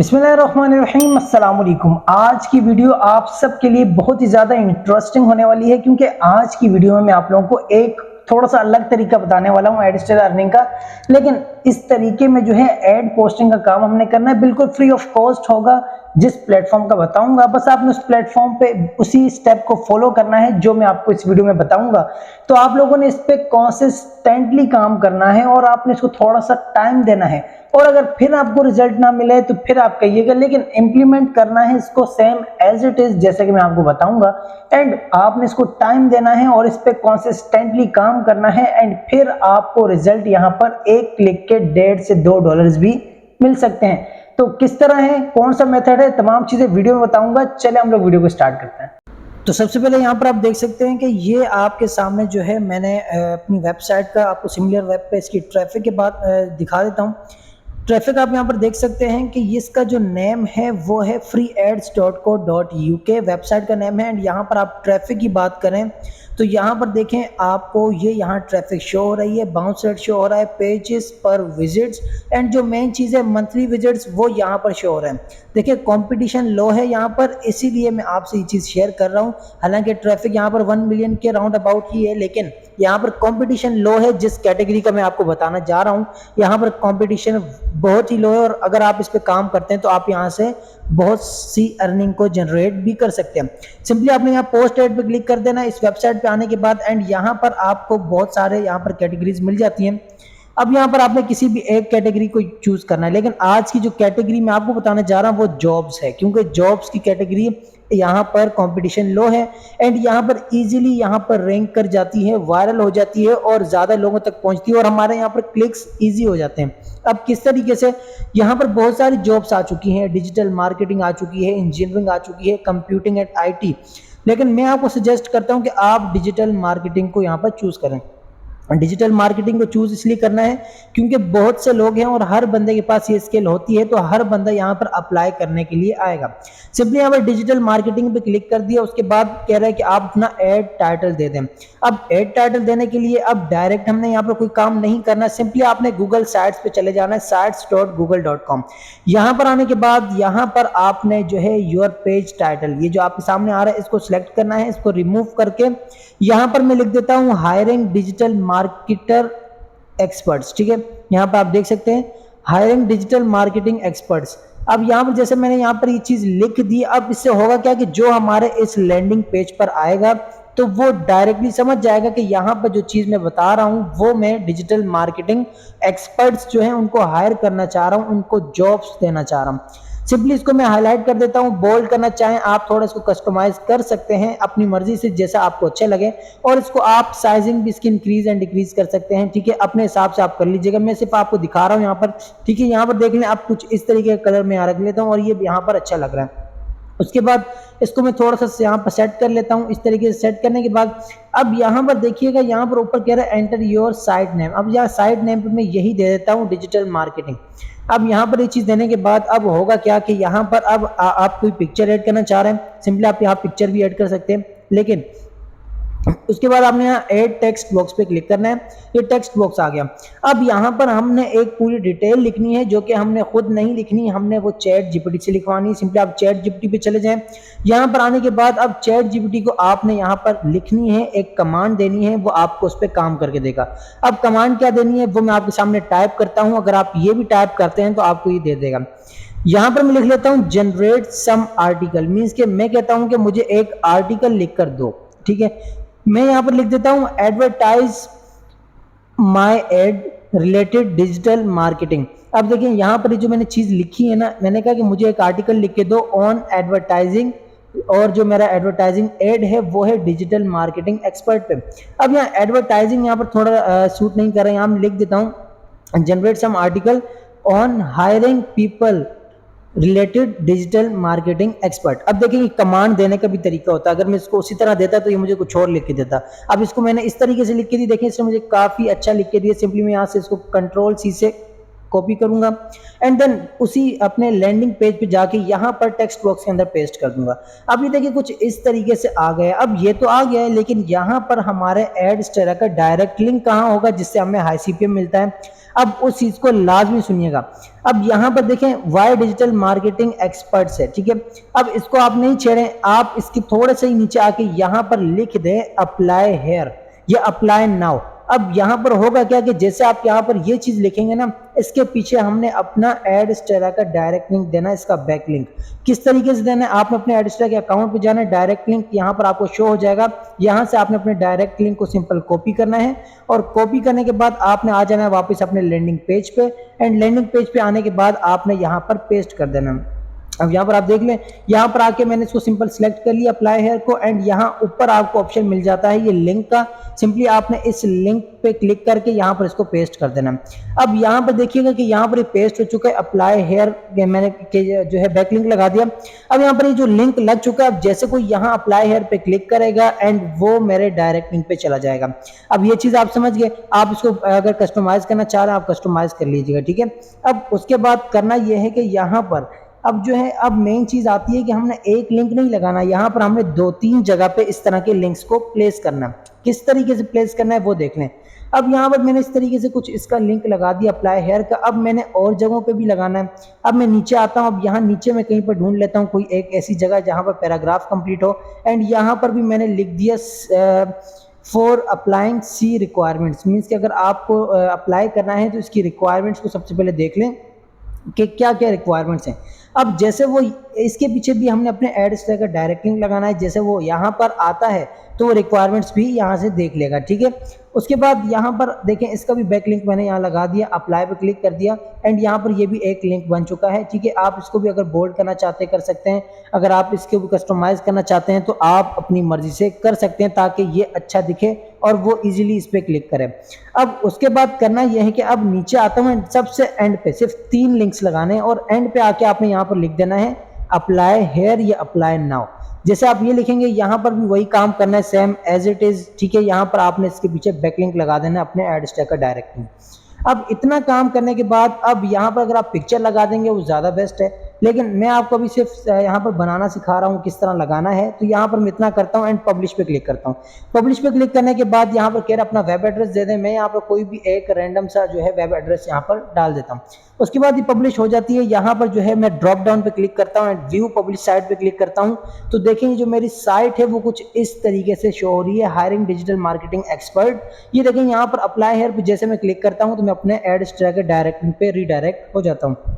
बिस्मिल्लाहिर्रहमानिर्रहीम अस्सलाम वालेकुम। आज की वीडियो आप सबके लिए बहुत ही ज़्यादा इंटरेस्टिंग होने वाली है, क्योंकि आज की वीडियो में मैं आप लोगों को एक थोड़ा सा अलग तरीका बताने वाला हूं एड स्टार अर्निंग का। लेकिन इस तरीके में जो है एड पोस्टिंग का काम हमने करना है, बिल्कुल फ्री ऑफ कॉस्ट होगा। जिस प्लेटफॉर्म का बताऊंगा बस आपने उस प्लेटफॉर्म पे उसी स्टेप को फॉलो करना है जो मैं आपको इस वीडियो में बताऊंगा। तो आप लोगों ने इस पे कंसिस्टेंटली काम करना है और आपने इसको थोड़ा सा टाइम देना है। और अगर फिर आपको रिजल्ट ना मिले तो फिर आप कहिएगा, लेकिन इंप्लीमेंट करना है इसको सेम एज इट इज जैसे कि मैं आपको बताऊंगा। एंड आपने इसको टाइम देना है और इस पे कंसिस्टेंटली काम करना है, एंड फिर आपको रिजल्ट यहाँ पर एक क्लिक के $1.5 से $2 भी मिल सकते हैं। तो किस तरह है, कौन सा मेथड है, तमाम चीजें वीडियो में बताऊंगा। चले हम लोग वीडियो को स्टार्ट करते हैं। तो सबसे पहले यहाँ पर आप देख सकते हैं कि ये आपके सामने जो है मैंने अपनी वेबसाइट का आपको सिमिलर वेब पे इसकी ट्रैफिक के बाद दिखा देता हूँ। ट्रैफिक आप यहाँ पर देख सकते हैं कि इसका जो नेम है वो है freeads.co.uk वेबसाइट का नेम है। एंड यहाँ पर आप ट्रैफिक की बात करें तो यहाँ पर देखें आपको ये यहाँ ट्रैफिक शो हो रही है, बाउंस रेट शो हो रहा है, पेजेस पर विजिट्स, एंड जो मेन चीज़ है मंथली विजिट्स वो यहाँ पर शो हो रहे हैं। देखिए कंपटीशन लो है यहाँ पर, इसीलिए मैं आपसे ये चीज़ शेयर कर रहा हूँ। हालांकि ट्रैफिक यहाँ पर 1 मिलियन के राउंड अबाउट ही है, लेकिन यहाँ पर कंपटीशन लो है। जिस कैटेगरी का मैं आपको बताना जा रहा हूँ यहाँ पर कंपटीशन बहुत ही लो है, और अगर आप इस पे काम करते हैं तो आप यहाँ से बहुत सी अर्निंग को जनरेट भी कर सकते हैं। सिंपली आपने यहाँ पोस्ट एड पे क्लिक कर देना इस वेबसाइट पे आने के बाद, एंड यहाँ पर आपको बहुत सारे यहाँ पर कैटेगरीज मिल जाती हैं। अब यहाँ पर आपने किसी भी एक कैटेगरी को चूज करना है, लेकिन आज की जो कैटेगरी मैं आपको बताने जा रहा हूँ वो जॉब्स है, क्योंकि जॉब्स की कैटेगरी यहाँ पर कंपटीशन लो है एंड यहाँ पर इजीली यहाँ पर रैंक कर जाती है, वायरल हो जाती है और ज़्यादा लोगों तक पहुँचती है, और हमारे यहाँ पर क्लिक्स इजी हो जाते हैं। अब किस तरीके से, यहाँ पर बहुत सारी जॉब्स आ चुकी हैं, डिजिटल मार्केटिंग आ चुकी है, इंजीनियरिंग आ चुकी है, कंप्यूटिंग एंड IT। लेकिन मैं आपको सजेस्ट करता हूँ कि आप डिजिटल मार्केटिंग को यहाँ पर चूज करें। डिजिटल मार्केटिंग को चूज इसलिए करना है क्योंकि बहुत से लोग हैं और हर बंदे के पास ये स्किल होती है, तो हर बंदा यहाँ पर अप्लाई करने के लिए आएगा। सिंपली यहाँ पर डिजिटल मार्केटिंग पे क्लिक कर दिया, उसके बाद कह रहा है कि आप अपना एड टाइटल दे दें। अब एड टाइटल देने के लिए अब डायरेक्ट हमने यहाँ पर कोई काम नहीं करना, सिंपली आपने गूगल साइट्स पे चले जाना है, sites.google.com। यहाँ पर आने के बाद यहाँ पर आपने जो है योर पेज टाइटल, ये जो आपके सामने आ रहा है इसको सिलेक्ट करना है। इसको रिमूव करके यहाँ पर मैं लिख देता हूँ हायरिंग डिजिटल मार्केटर एक्सपर्ट्स। ठीक है, यहाँ पर आप देख सकते हैं हायरिंग डिजिटल मार्केटिंग एक्सपर्ट्स। अब यहाँ पर जैसे मैंने यहाँ पर ये चीज लिख दी, अब इससे होगा क्या कि जो हमारे इस लैंडिंग पेज पर आएगा तो वो डायरेक्टली समझ जाएगा कि यहाँ पर जो चीज मैं बता रहा हूँ वो मैं डिजिटल मार्केटिंग एक्सपर्ट्स जो है उनको हायर करना चाह रहा हूँ, उनको जॉब्स देना चाह रहा हूँ। सिंपली इसको मैं हाईलाइट कर देता हूं, बोल्ड करना चाहें आप थोड़ा इसको कस्टमाइज कर सकते हैं अपनी मर्जी से जैसा आपको अच्छा लगे, और इसको आप साइजिंग भी इसकी इंक्रीज एंड डिक्रीज कर सकते हैं। ठीक है, अपने हिसाब से आप कर लीजिएगा, मैं सिर्फ आपको दिखा रहा हूं यहाँ पर। ठीक है, यहाँ पर देख लें आप, कुछ इस तरीके का कलर मैं यहाँ रख लेता हूँ और ये यहाँ पर अच्छा लग रहा है। उसके बाद इसको मैं थोड़ा सा यहाँ पर सेट कर लेता हूँ। इस तरीके से सेट करने के बाद अब यहाँ पर देखिएगा, यहाँ पर ऊपर कह रहा है एंटर योर साइट नेम। अब यहाँ साइट नेम पे मैं यही दे देता हूँ डिजिटल मार्केटिंग। अब यहाँ पर ये चीज देने के बाद अब होगा क्या कि यहाँ पर अब आप कोई पिक्चर ऐड करना चाह रहे हैं, सिंपली आप यहाँ पिक्चर भी ऐड कर सकते हैं। लेकिन उसके बाद आपने यहाँ ऐड टेक्स्ट बॉक्स पे क्लिक करना है, ये टेक्स्ट बॉक्स आ गया। अब यहाँ पर हमने एक पूरी डिटेल लिखनी है जो कि हमने खुद नहीं लिखनी, हमने वो चैट जीपीटी से लिखवानी है। सिंपली आप चैट जीपीटी पे चले जाएं। यहाँ पर आने के बाद अब चैट जीपीटी को आपने यहाँ पर लिखनी है, एक कमांड देनी है, वो आपको उस पर काम करके देगा। अब कमांड क्या देनी है वो मैं आपके सामने टाइप करता हूँ, अगर आप ये भी टाइप करते हैं तो आपको ये दे देगा। यहाँ पर मैं लिख लेता हूँ जनरेट सम आर्टिकल, मीन्स के मैं कहता हूँ कि मुझे एक आर्टिकल लिख कर दो। ठीक है, मैं यहाँ पर लिख देता हूँ एडवर्टाइज माई एड रिलेटेड डिजिटल मार्केटिंग। अब देखिए यहाँ पर जो मैंने चीज लिखी है ना, मैंने कहा कि मुझे एक आर्टिकल लिख के दो ऑन एडवर्टाइजिंग, और जो मेरा एडवर्टाइजिंग एड है वो है डिजिटल मार्केटिंग एक्सपर्ट पे। अब यहाँ एडवर्टाइजिंग यहाँ पर थोड़ा सूट नहीं कर रहा है, यहाँ मैं लिख देता हूँ generate some article on hiring people related digital marketing expert. अब देखिए कमांड देने का भी तरीका होता है, अगर मैं इसको उसी तरह देता तो ये मुझे कुछ और लिख के देता। अब इसको मैंने इस तरीके से लिख के दी, देखिए इसने मुझे काफी अच्छा लिख के दिया। सिंपली मैं यहाँ से इसको कंट्रोल C से कॉपी करूंगा एंड देन उसी अपने लैंडिंग पेज पे जाके यहाँ पर टेक्स्ट बॉक्स के अंदर पेस्ट कर दूंगा। अब ये देखिए कुछ इस तरीके से आ गया। अब ये तो आ गया है, लेकिन यहाँ पर हमारे एड स्टार का डायरेक्ट लिंक कहाँ होगा जिससे हमें हाई CPM मिलता है। अब उस चीज को लाजमी सुनिएगा। अब यहाँ पर देखें वाई डिजिटल मार्केटिंग एक्सपर्ट्स है, ठीक है। अब इसको आप नहीं छेड़ें, आप इसके थोड़े से ही नीचे आके यहाँ पर लिख दें अप्लाई हेयर या अप्लाई नाउ। अब यहाँ पर होगा क्या कि जैसे आप यहाँ पर ये चीज लिखेंगे ना, इसके पीछे हमने अपना एडस्टेरा का डायरेक्ट लिंक देना है, इसका बैक लिंक किस तरीके से देना है, आपने अपने एडस्टेरा के अकाउंट पे जाना है, डायरेक्ट लिंक यहाँ पर आपको शो हो जाएगा, यहाँ से आपने अपने डायरेक्ट लिंक को सिंपल कॉपी करना है और कॉपी करने के बाद आपने आ जाना है वापस अपने लैंडिंग पेज पे, एंड लैंडिंग पेज पे आने के बाद आपने यहाँ पर पेस्ट कर देना है। अब यहाँ पर आप देख लें, यहाँ पर आके मैंने इसको सिंपल सिलेक्ट कर लिया अप्लाई हेयर को, एंड यहाँ ऊपर आपको ऑप्शन मिल जाता है ये लिंक का, सिंपली आपने इस लिंक पे क्लिक करके यहाँ पर इसको पेस्ट कर देना। अब यहाँ पर देखिएगा कि यहाँ पर ये पेस्ट हो चुका है अप्लाई हेयर, मैंने जो है बैक लिंक लगा दिया। अब यहाँ पर ये जो लिंक लग चुका है, अब जैसे कोई यहाँ अप्लाई हेयर पे क्लिक करेगा एंड वो मेरे डायरेक्ट लिंक पे चला जाएगा। अब ये चीज आप समझ गए, आप इसको अगर कस्टमाइज करना चाह रहे हैं आप कस्टमाइज कर लीजिएगा, ठीक है। अब उसके बाद करना यह है कि यहाँ पर अब जो है अब मेन चीज आती है कि हमने एक लिंक नहीं लगाना, यहाँ पर हमने 2-3 जगह पे इस तरह के लिंक्स को प्लेस करना है। किस तरीके से प्लेस करना है वो देख लें। अब यहाँ पर मैंने इस तरीके से कुछ इसका लिंक लगा दिया अप्लाई हेयर का। अब मैंने और जगहों पे भी लगाना है। अब मैं नीचे आता हूँ, अब यहाँ नीचे मैं कहीं पर ढूंढ लेता हूँ कोई एक ऐसी जगह जहाँ पर पैराग्राफ कंप्लीट हो, एंड यहाँ पर भी मैंने लिख दिया फॉर अप्लाइंग सी रिक्वायरमेंट्स, मीन्स कि अगर आपको अप्लाई करना है तो इसकी रिक्वायरमेंट्स को सबसे पहले देख लें कि क्या क्या रिक्वायरमेंट्स हैं। अब जैसे वो इसके पीछे भी हमने अपने एडस्टेरा का डायरेक्ट लिंक लगाना है, जैसे वो यहाँ पर आता है तो वो रिक्वायरमेंट्स भी यहाँ से देख लेगा, ठीक है। उसके बाद यहाँ पर देखें इसका भी बैक लिंक मैंने यहाँ लगा दिया, अप्लाई पे क्लिक कर दिया, एंड यहाँ पर ये भी एक लिंक बन चुका है, ठीक है। आप इसको भी अगर बोल्ड करना चाहते हैं कर सकते हैं, अगर आप इसके भी कस्टमाइज करना चाहते हैं तो आप अपनी मर्जी से कर सकते हैं ताकि ये अच्छा दिखे और वो इजीली इस पर क्लिक करे। अब उसके बाद करना यह है कि अब नीचे आता हूँ, सबसे एंड पे सिर्फ 3 लिंक्स लगाने हैं और एंड पे आके आपने यहाँ पर लिख देना है अप्लाई हेयर या अप्लाई नाउ। जैसे आप ये लिखेंगे यहाँ पर भी वही काम करना है सेम एज इट इज, ठीक है। यहाँ पर आपने इसके पीछे बैकलिंक लगा देना है अपने एडस्टेरा का डायरेक्ट लिंक। अब इतना काम करने के बाद अब यहाँ पर अगर आप पिक्चर लगा देंगे वो ज़्यादा बेस्ट है, लेकिन मैं आपको अभी सिर्फ यहाँ पर बनाना सिखा रहा हूँ किस तरह लगाना है। तो यहाँ पर मैं इतना करता हूँ एंड पब्लिश पे क्लिक करता हूँ। पब्लिश पे क्लिक करने के बाद यहाँ पर कह रहा अपना वेब एड्रेस दे दें, मैं यहाँ पर कोई भी एक रैंडम सा जो है वेब एड्रेस यहाँ पर डाल देता हूँ। उसके बाद ये पब्लिश हो जाती है। यहाँ पर जो है मैं ड्रॉप डाउन पे क्लिक करता हूँ एंड व्यू पब्लिश साइट पे क्लिक करता हूँ, तो देखेंगे जो मेरी साइट है वो कुछ इस तरीके से शो हो रही है, हायरिंग डिजिटल मार्केटिंग एक्सपर्ट। ये देखें यहाँ पर अप्लाई हेयर पे जैसे मैं क्लिक करता हूँ तो मैं अपने एडस्टेरा के डायरेक्ट पे रीडायरेक्ट हो जाता हूँ।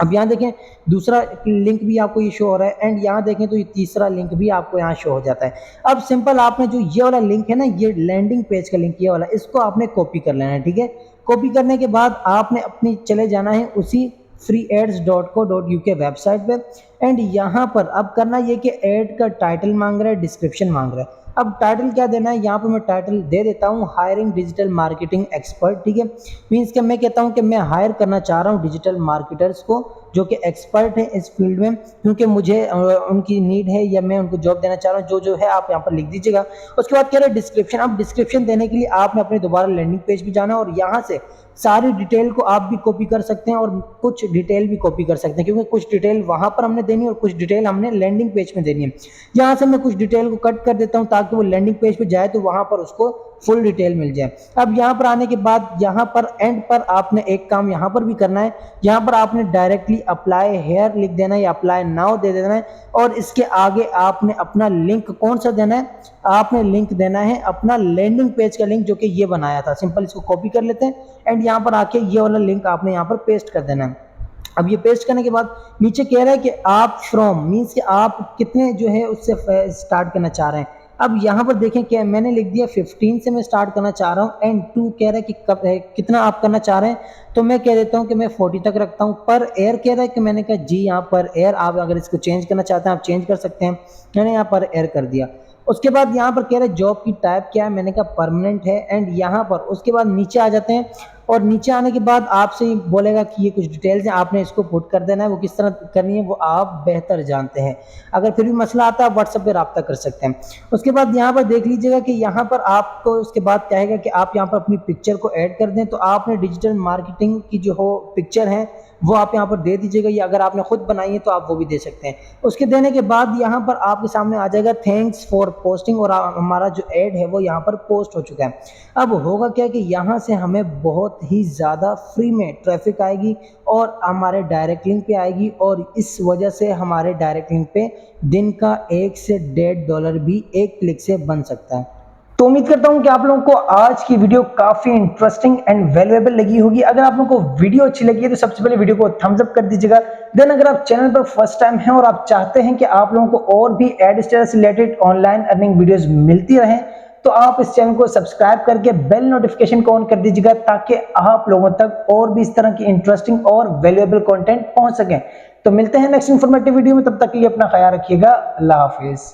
अब यहाँ देखें दूसरा लिंक भी आपको ये शो हो रहा है, एंड यहाँ देखें तो ये तीसरा लिंक भी आपको यहाँ शो हो जाता है। अब सिंपल आपने जो ये वाला लिंक है ना, ये लैंडिंग पेज का लिंक ये वाला, इसको आपने कॉपी कर लेना है, ठीक है। कॉपी करने के बाद आपने अपनी चले जाना है उसी freeads.co.uk वेबसाइट पे, एंड यहाँ पर अब करना ये कि एड का टाइटल मांग रहा है, डिस्क्रिप्शन मांग रहा है। अब टाइटल क्या देना है, यहाँ पर मैं टाइटल दे देता हूँ हायरिंग डिजिटल मार्केटिंग एक्सपर्ट, ठीक है। मीन्स कि मैं कहता हूँ कि मैं हायर करना चाह रहा हूँ डिजिटल मार्केटर्स को जो कि एक्सपर्ट हैं इस फील्ड में, क्योंकि मुझे उनकी नीड है या मैं उनको जॉब देना चाह रहा हूँ, जो है आप यहाँ पर लिख दीजिएगा। उसके बाद कह रहे हैं डिस्क्रिप्शन। अब डिस्क्रिप्शन देने के लिए आपने अपने दोबारा लैंडिंग पेज पे जाना है और यहाँ से सारी डिटेल को आप भी कॉपी कर सकते हैं और कुछ डिटेल भी कॉपी कर सकते हैं, क्योंकि कुछ डिटेल वहां पर हमने देनी है और कुछ डिटेल हमने लैंडिंग पेज में देनी है। यहाँ से मैं कुछ डिटेल को कट कर देता हूँ ताकि वो लैंडिंग पेज पे जाए तो वहां पर उसको फुल डिटेल मिल जाए। अब यहाँ पर आने के बाद यहाँ पर एंड पर आपने एक काम यहाँ पर भी करना है, यहाँ पर आपने डायरेक्टली अप्लाई हेयर लिख देना है या अप्लाई नाउ दे देना है, और इसके आगे आपने अपना लिंक कौन सा देना है, आपने लिंक देना है अपना लैंडिंग पेज का लिंक जो कि ये बनाया था। सिंपल इसको कॉपी कर लेते हैं एंड यहाँ पर आके ये वाला लिंक आपने यहाँ पर पेस्ट कर देना है। अब ये पेस्ट करने के बाद नीचे कह रहा है कि आप फ्रॉम मीन्स कि आप कितने जो है उससे स्टार्ट करना चाह रहे हैं। अब यहाँ पर देखें कि मैंने लिख दिया 15 से मैं स्टार्ट करना चाह रहा हूँ, एंड 2 कह रहा है कि कब है कितना आप करना चाह रहे हैं, तो मैं कह देता हूँ कि मैं 40 तक रखता हूँ। पर एयर कह रहा है कि मैंने कहा जी यहाँ पर एयर, आप अगर इसको चेंज करना चाहते हैं आप चेंज कर सकते हैं, मैंने यहाँ पर एयर कर दिया। उसके बाद यहाँ पर कह रहे हैं जॉब की टाइप क्या है, मैंने कहा परमानेंट है, एंड यहाँ पर उसके बाद नीचे आ जाते हैं और नीचे आने के बाद आपसे बोलेगा कि ये कुछ डिटेल्स हैं, आपने इसको पुट कर देना है। वो किस तरह करनी है वो आप बेहतर जानते हैं, अगर फिर भी मसला आता है आप व्हाट्सएप पे रब्ता कर सकते हैं। उसके बाद यहाँ पर देख लीजिएगा कि यहाँ पर आपको उसके बाद कहेगा कि आप यहाँ पर अपनी पिक्चर को ऐड कर दें, तो आपने डिजिटल मार्केटिंग की जो हो पिक्चर है वो आप यहाँ पर दे दीजिएगा, या अगर आपने खुद बनाई है तो आप वो भी दे सकते हैं। उसके देने के बाद यहाँ पर आपके सामने आ जाएगा थैंक्स फॉर पोस्टिंग, और हमारा जो ऐड है वो यहाँ पर पोस्ट हो चुका है। अब होगा क्या कि यहाँ से हमें बहुत ही ज़्यादा फ्री में ट्रैफिक आएगी और हमारे डायरेक्ट लिंक पे आएगी, और इस वजह से हमारे डायरेक्ट लिंक पे दिन का $1 से $1.5 भी एक क्लिक से बन सकता है। तो उम्मीद करता हूं कि आप लोगों को आज की वीडियो काफी इंटरेस्टिंग एंड वैल्यूएबल लगी होगी। अगर आप लोगों को वीडियो अच्छी लगी है तो सबसे पहले वीडियो को थम्स अप कर दीजिएगा। देन अगर आप चैनल पर फर्स्ट टाइम हैं और आप चाहते हैं कि आप लोगों को और भी एडस्टेयर से रिलेटेड ऑनलाइन अर्निंग वीडियोस मिलती रहें, तो आप इस चैनल को सब्सक्राइब करके बेल नोटिफिकेशन को ऑन कर दीजिएगा, ताकि आप लोगों तक और भी इस तरह की इंटरेस्टिंग और वैल्यूएबल कंटेंट पहुंच सके। तो मिलते हैं नेक्स्ट इंफॉर्मेटिव वीडियो में, तब तक के लिए अपना ख्याल रखिएगा। अल्लाह हाफिज।